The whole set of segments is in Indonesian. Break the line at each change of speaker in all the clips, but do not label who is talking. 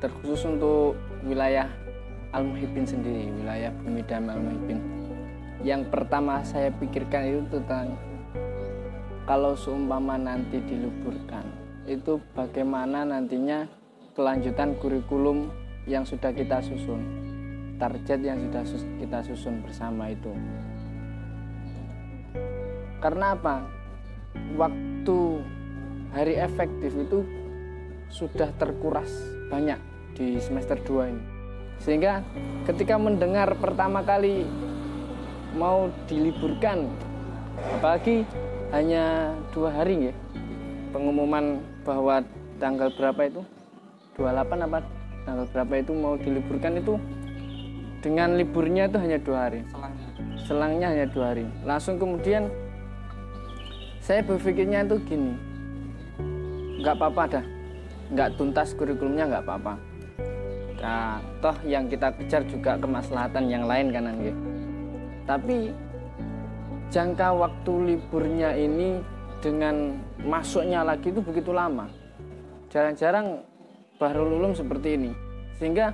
terkhusus untuk wilayah Al-Muhibbin sendiri, wilayah Bumi Damai Al-Muhibbin. Yang pertama saya pikirkan itu tentang kalau seumpama nanti diliburkan, itu bagaimana nantinya kelanjutan kurikulum yang sudah kita susun, target yang sudah kita susun bersama itu. Karena apa? Waktu hari efektif itu sudah terkuras banyak di semester 2 ini. Sehingga ketika mendengar pertama kali mau diliburkan, apalagi hanya 2 hari ya, pengumuman bahwa tanggal berapa itu, 28 apa tanggal berapa itu mau diliburkan, itu dengan liburnya itu hanya 2 hari, selangnya hanya 2 hari. Langsung kemudian saya berpikirnya itu gini, nggak apa-apa dah, nggak tuntas kurikulumnya nggak apa-apa. Nah, toh yang kita kejar juga kemaslahatan yang lain kanan gitu. Tapi jangka waktu liburnya ini dengan masuknya lagi itu begitu lama. Jarang-jarang Bahrul Ulum seperti ini. Sehingga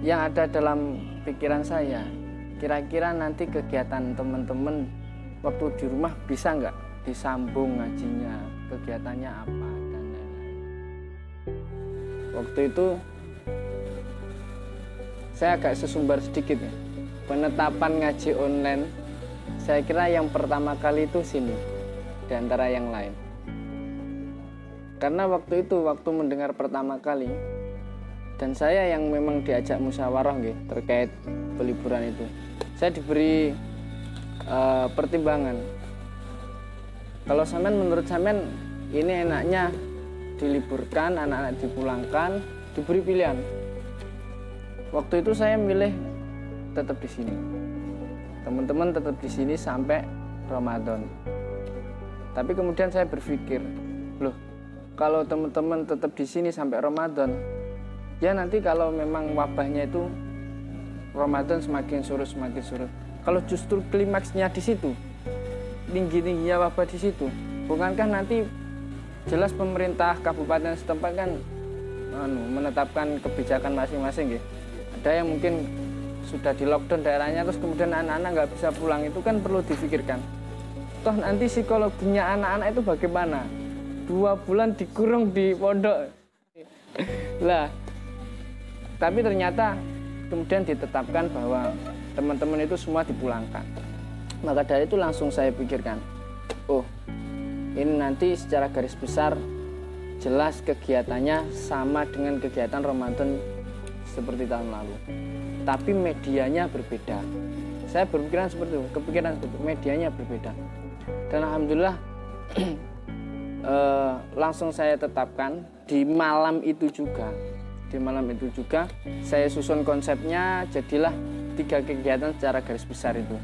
yang ada dalam pikiran saya, kira-kira nanti kegiatan teman-teman waktu di rumah bisa nggak disambung ngajinya, kegiatannya apa dan lain-lain. Waktu itu saya agak sesumbar sedikit ya. Penetapan ngaji online, saya kira yang pertama kali itu sini di antara yang lain. Karena waktu itu, waktu mendengar pertama kali, dan saya yang memang diajak musyawarah gitu, terkait peliburan itu, saya diberi pertimbangan. Kalau sampean, menurut sampean ini enaknya diliburkan, anak-anak dipulangkan, diberi pilihan. Waktu itu saya milih tetap di sini. Teman-teman tetap di sini sampai Ramadan. Tapi kemudian saya berpikir, loh, kalau teman-teman tetap di sini sampai Ramadan, ya nanti kalau memang wabahnya itu Ramadan semakin surut. Kalau justru klimaksnya di situ, tinggi-tingginya wabah di situ, bukankah nanti jelas pemerintah kabupaten setempat kan menetapkan kebijakan masing-masing ya. Ada yang mungkin sudah di lockdown daerahnya, terus kemudian anak-anak nggak bisa pulang, itu kan perlu difikirkan. Toh nanti psikologinya anak-anak itu bagaimana? 2 bulan dikurung di pondok. Lah, tapi ternyata kemudian ditetapkan bahwa teman-teman itu semua dipulangkan. Maka dari itu langsung saya pikirkan, oh ini nanti secara garis besar jelas kegiatannya sama dengan kegiatan Ramadan seperti tahun lalu, tapi medianya berbeda. Saya berpikiran seperti itu, medianya berbeda. Dan alhamdulillah langsung saya tetapkan di malam itu juga. Saya susun konsepnya, jadilah 3 kegiatan secara garis besar itu.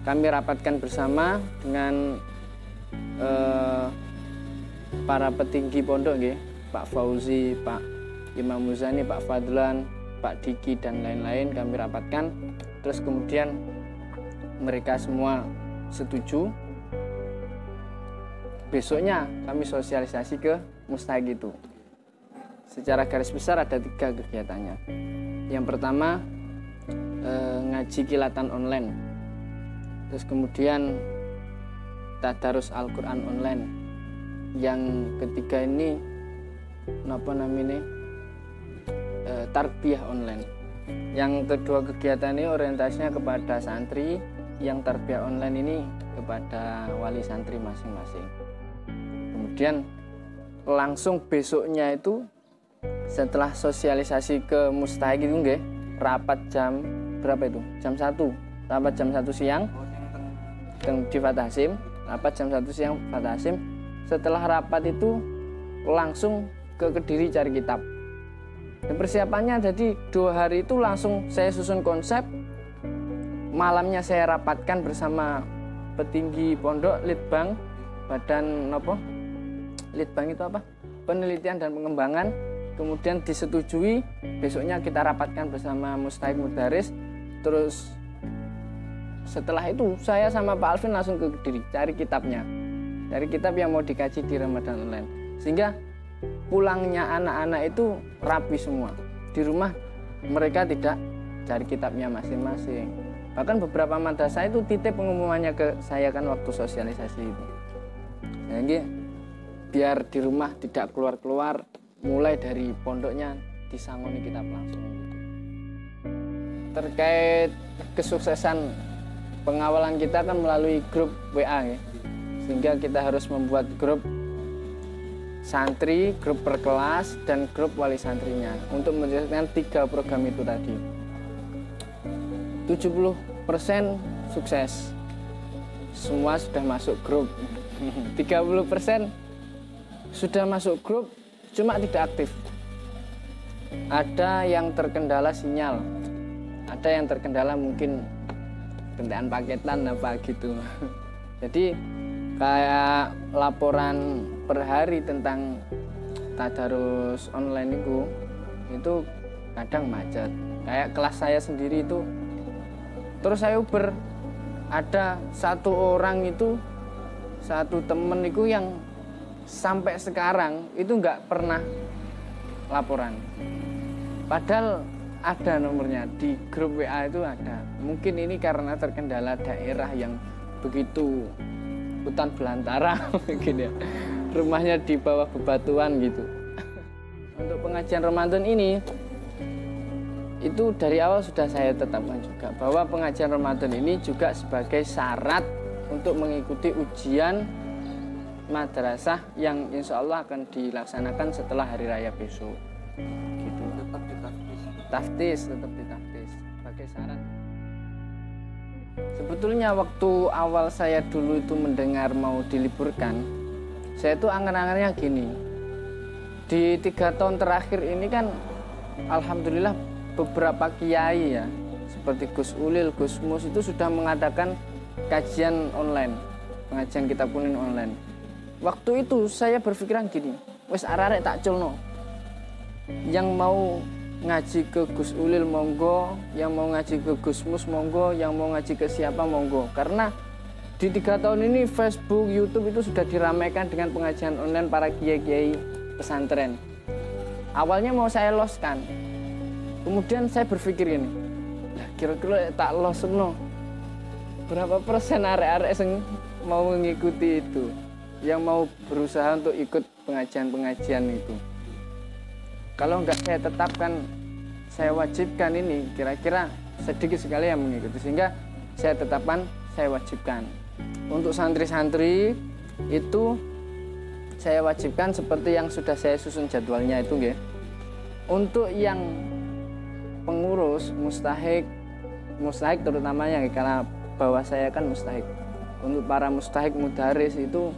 Kami rapatkan bersama dengan para petinggi pondok, Pak Fauzi, Pak Imam Muzani, Pak Fadlan, Pak Diki dan lain-lain. Kami rapatkan, terus kemudian mereka semua setuju. Besoknya kami sosialisasi ke mustahik itu. Secara garis besar ada 3 kegiatannya. Yang pertama ngaji kilatan online, terus kemudian tadarus Al-Quran online. Yang ketiga ini tarbiyah online. Yang kedua kegiatan ini orientasinya kepada santri, yang tarbiyah online ini kepada wali santri masing-masing. Kemudian langsung besoknya itu setelah sosialisasi ke mustahik itu rapat jam berapa itu? Jam 1. Rapat jam 1 siang di Fatah Hasim, rapat jam 1 siang Fatah Hasim. Setelah rapat itu langsung ke Kediri cari kitab. Dan persiapannya jadi 2 hari itu langsung saya susun konsep. Malamnya saya rapatkan bersama petinggi pondok, Litbang, badan Litbang itu apa? Penelitian dan pengembangan. Kemudian disetujui, besoknya kita rapatkan bersama Mustahik Mudaris. Terus setelah itu saya sama Pak Alvin langsung ke Kediri cari kitabnya, dari kitab yang mau dikaji di Ramadan online, sehingga pulangnya anak-anak itu rapi semua. di rumah mereka tidak cari kitabnya masing-masing. Bahkan beberapa madrasah itu titip pengumumannya ke saya kan waktu sosialisasi itu. Jadi biar di rumah tidak keluar-keluar, mulai dari pondoknya disangoni kitab langsung. Terkait kesuksesan pengawalan kita kan melalui grup WA ya. Sehingga kita harus membuat grup santri, grup per kelas, dan grup wali santrinya untuk menjalankan 3 program itu tadi. 70% sukses, semua sudah masuk grup. 30% sudah masuk grup, cuma tidak aktif. Ada yang terkendala sinyal, ada yang terkendala mungkin kendaraan paketan apa gitu. Jadi kayak laporan per hari tentang tadarus online itu kadang macet. Kayak kelas saya sendiri itu, terus saya uber, ada satu temen itu yang sampai sekarang itu nggak pernah laporan. Padahal ada nomornya di grup WA itu ada. Mungkin ini karena terkendala daerah yang begitu hutan belantara mungkin ya. Rumahnya di bawah bebatuan gitu. Untuk pengajian Ramadan ini itu dari awal sudah saya tetapkan juga bahwa pengajian Ramadan ini juga sebagai syarat untuk mengikuti ujian madrasah yang insya Allah akan dilaksanakan setelah hari raya besok. Gitu. Tetap ditaftis sebagai syarat. Sebetulnya waktu awal saya dulu itu mendengar mau diliburkan, saya itu angan-angannya gini. Di 3 tahun terakhir ini kan alhamdulillah beberapa kiai ya, seperti Gus Ulil, Gus Mus itu sudah mengadakan kajian online, pengajian kitab kuning online. Waktu itu saya berpikiran gini, wes arek tak culno. Yang mau ngaji ke Gus Ulil monggo, yang mau ngaji ke Gus Mus monggo, yang mau ngaji ke siapa monggo. Karena di 3 tahun ini Facebook, YouTube itu sudah diramaikan dengan pengajian online para kiai-kiai pesantren. Awalnya mau saya loskan, kemudian saya berpikir ini, kira-kira tak los no, berapa persen arek-arek yang mau mengikuti itu, yang mau berusaha untuk ikut pengajian-pengajian itu. Kalau nggak saya tetapkan, saya wajibkan ini, kira-kira sedikit sekali yang mengikuti. Sehingga saya tetapkan, saya wajibkan. Untuk santri-santri itu saya wajibkan seperti yang sudah saya susun jadwalnya itu nggih. Untuk yang pengurus mustahik terutamanya karena bawah saya kan mustahik. Untuk para mustahik mudaris itu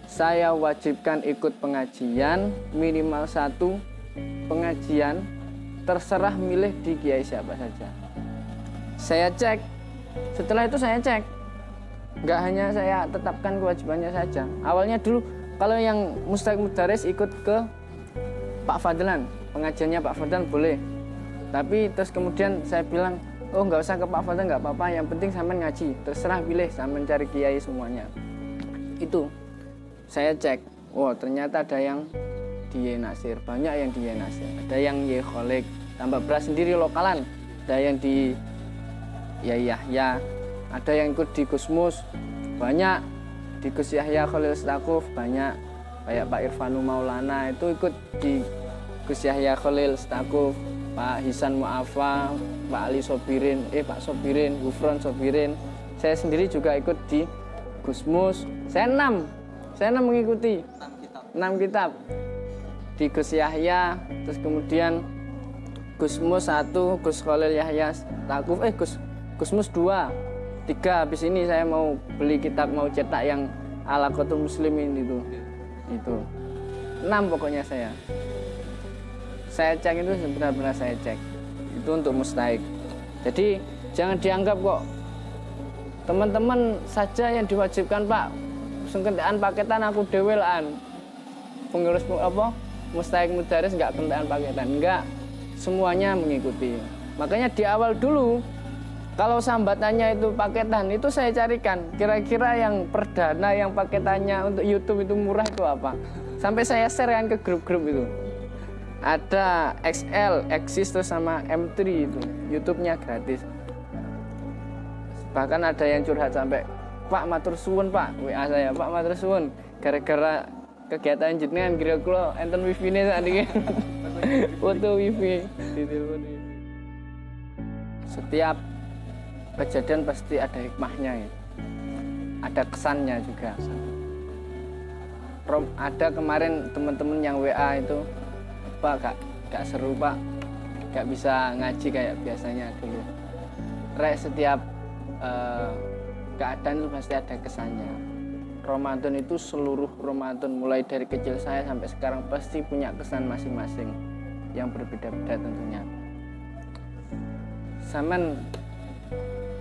saya wajibkan ikut pengajian minimal 1 pengajian, terserah milih di kiai siapa saja. Saya cek, setelah itu saya cek, nggak hanya saya tetapkan kewajibannya saja. Awalnya dulu kalau yang mustahik mudaris ikut ke Pak Fadlan, pengajiannya Pak Fadlan boleh. Tapi terus kemudian saya bilang, oh nggak usah ke Pak Fadlan, nggak apa-apa, yang penting sampean ngaji, terserah pilih, sampean cari kiai semuanya. Itu saya cek, wow ternyata ada yang di Yai Nasir, banyak yang di Yai Nasir, ada yang Yai Kholik, tambah beras sendiri lokalan, ada yang di Yai Yahya, ada yang ikut di Gus Mus, banyak di Gus Yahya Khalil Stakuf, banyak kayak Pak Irfanu Maulana itu ikut di Gus Yahya Khalil Stakuf, Pak Hisan Mu'afa, Pak Ali Sobirin, Pak Sobirin, Gufron Sobirin. Saya sendiri juga ikut di Gus Mus. Saya 6 mengikuti 6 kitab di Gus Yahya, terus kemudian Gus Mus 1, Gus Khalil Yahya Stakuf, Gus Mus 2, 3. Habis ini saya mau beli kitab, mau cetak yang Alaqatul Muslimin itu 6 pokoknya saya cek itu benar-benar saya cek itu untuk mustahik. Jadi jangan dianggap kok teman-teman saja yang diwajibkan Pak, sengkentaan paketan aku dewelan pengurus mustahik mudaris nggak kentaan paketan, enggak, semuanya mengikuti. Makanya di awal dulu kalau sambatannya itu paketan itu saya carikan kira-kira yang perdana yang paketannya untuk YouTube itu murah itu apa, sampai saya share kan ke grup-grup itu. ada XL, Exis terus sama M3 itu. YouTube-nya gratis. Bahkan ada yang curhat sampai, "Pak matur suwun Pak," WA saya, "Pak matur suwun, gara-gara kegiatan jenengan kira kula enten wifi-ne sak niki." Foto wifi, ditelepon wifi. Setiap kejadian pasti ada hikmahnya ya. Ada kesannya juga. Ada kemarin teman-teman yang WA itu, "Pak gak seru Pak, gak bisa ngaji kayak biasanya dulu." Setiap keadaan itu pasti ada kesannya. Ramadan itu seluruh Ramadan mulai dari kecil saya sampai sekarang pasti punya kesan masing-masing yang berbeda-beda tentunya. Zaman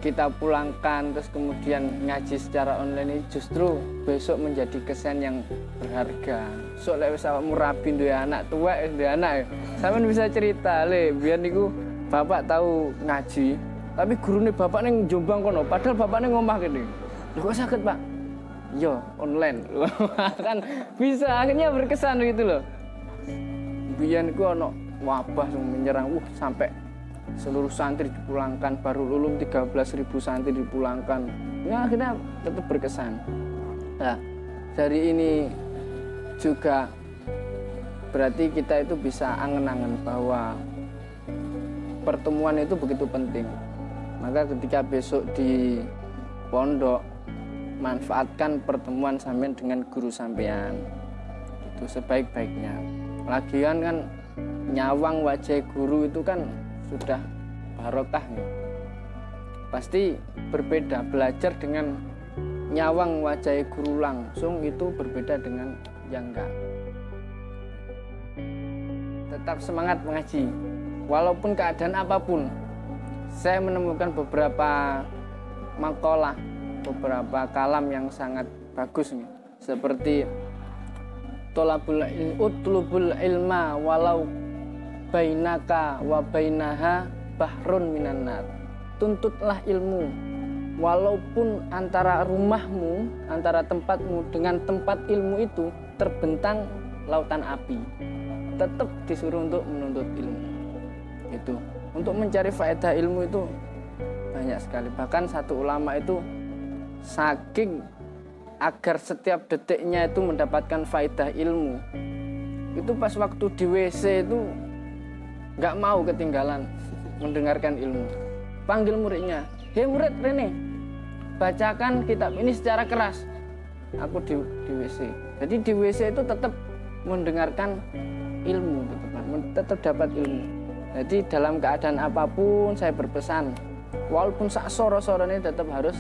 kita pulangkan terus kemudian ngaji secara online ini justru besok menjadi kesan yang berharga. Sok lek wis awakmu rabi duwe anak, tuwek duwe anak, sampean bisa cerita, "Le, biyen niku bapak tahu ngaji, tapi gurune bapak ning Jombang kono, padahal bapak ning omah kene." "Lho kok saged, Pak?" "Yo, online." Kan bisa akhirnya berkesan gitu loh. Biyen niku ono wabah yang menyerang, sampai seluruh santri dipulangkan, baru lulum 13.000 santri dipulangkan. Ya akhirnya tetap berkesan. Nah, dari ini juga berarti kita itu bisa angen-angen bahwa pertemuan itu begitu penting. Maka ketika besok di pondok, manfaatkan pertemuan sampean dengan guru sampean itu sebaik-baiknya. Lagian kan nyawang wajah guru itu kan sudah barokah nih. Pasti berbeda belajar dengan nyawang wajah guru langsung, itu berbeda dengan yang enggak. Tetap semangat mengaji walaupun keadaan apapun. Saya menemukan beberapa makalah, beberapa kalam yang sangat bagus nih, seperti utlubul ilma walau bainaka wa bainaha bahrun minan nar. Tuntutlah ilmu walaupun antara rumahmu, antara tempatmu dengan tempat ilmu itu terbentang lautan api. Tetap disuruh untuk menuntut ilmu. Itu untuk mencari faedah ilmu itu banyak sekali. Bahkan satu ulama itu saking agar setiap detiknya itu mendapatkan faedah ilmu, itu pas waktu di WC itu nggak mau ketinggalan mendengarkan ilmu. Panggil muridnya, "Hei murid, Rene, bacakan kitab ini secara keras." Aku di WC. Jadi di WC itu tetap mendengarkan ilmu, gitu kan, tetap dapat ilmu. Jadi dalam keadaan apapun saya berpesan, walaupun sak soro-soro ini tetap harus